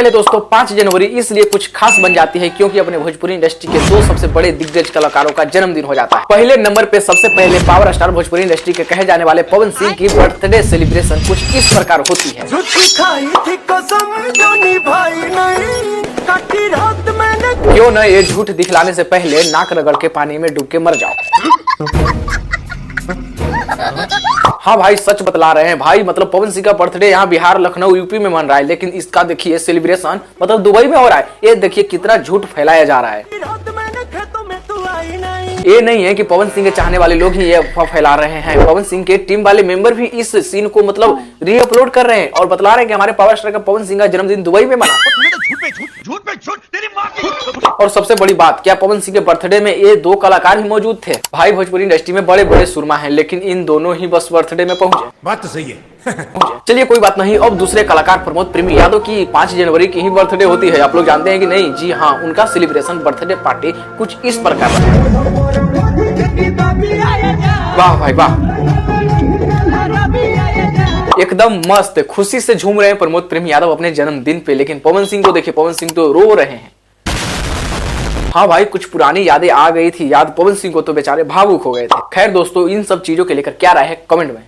पहले दोस्तों 5 जनवरी इसलिए कुछ खास बन जाती है क्योंकि अपने भोजपुरी इंडस्ट्री के दो सबसे बड़े दिग्गज कलाकारों का जन्मदिन हो जाता है। पहले नंबर पे सबसे पहले पावर स्टार भोजपुरी इंडस्ट्री के कहे जाने वाले पवन सिंह की बर्थडे सेलिब्रेशन कुछ इस प्रकार होती है। क्यों न ये झूठ दिखलाने से पहले नाक रगड़ के पानी में डूब के मर जाओ। हाँ भाई सच बतला रहे हैं भाई, मतलब पवन सिंह का बर्थडे यहाँ बिहार, लखनऊ, यूपी में मन रहा है, लेकिन इसका देखिए सेलिब्रेशन मतलब दुबई में हो रहा है। ये देखिए कितना झूठ फैलाया जा रहा है। ये नहीं है कि पवन सिंह के चाहने वाले लोग ही ये अफवाह फैला रहे हैं, पवन सिंह के टीम वाले मेंबर भी इस सीन को मतलब रीअपलोड कर रहे हैं और बतला रहे हैं कि हमारे पावर स्टार का पवन सिंह का जन्मदिन दुबई में मना। और सबसे बड़ी बात, क्या पवन सिंह के बर्थडे में ये दो कलाकार ही मौजूद थे? भाई भोजपुरी इंडस्ट्री में बड़े बड़े सुरमा हैं, लेकिन इन दोनों ही बस बर्थडे में पहुंचे। बात तो सही है। चलिए कोई बात नहीं। अब दूसरे कलाकार प्रमोद प्रेमी यादव की 5 जनवरी की ही बर्थडे होती है। आप लोग जानते हैं कि नहीं? जी हाँ, उनका सेलिब्रेशन बर्थडे पार्टी कुछ इस प्रकार है। वाह भाई वाह, एकदम मस्त खुशी से झूम रहे हैं प्रमोद प्रेमी यादव अपने जन्मदिन पे। लेकिन पवन सिंह को देखिए, पवन सिंह तो रो रहे हैं। हाँ भाई, कुछ पुरानी यादें आ गई थी याद, पवन सिंह को तो बेचारे भावुक हो गए थे। खैर दोस्तों, इन सब चीजों के लेकर क्या राय है कमेंट में।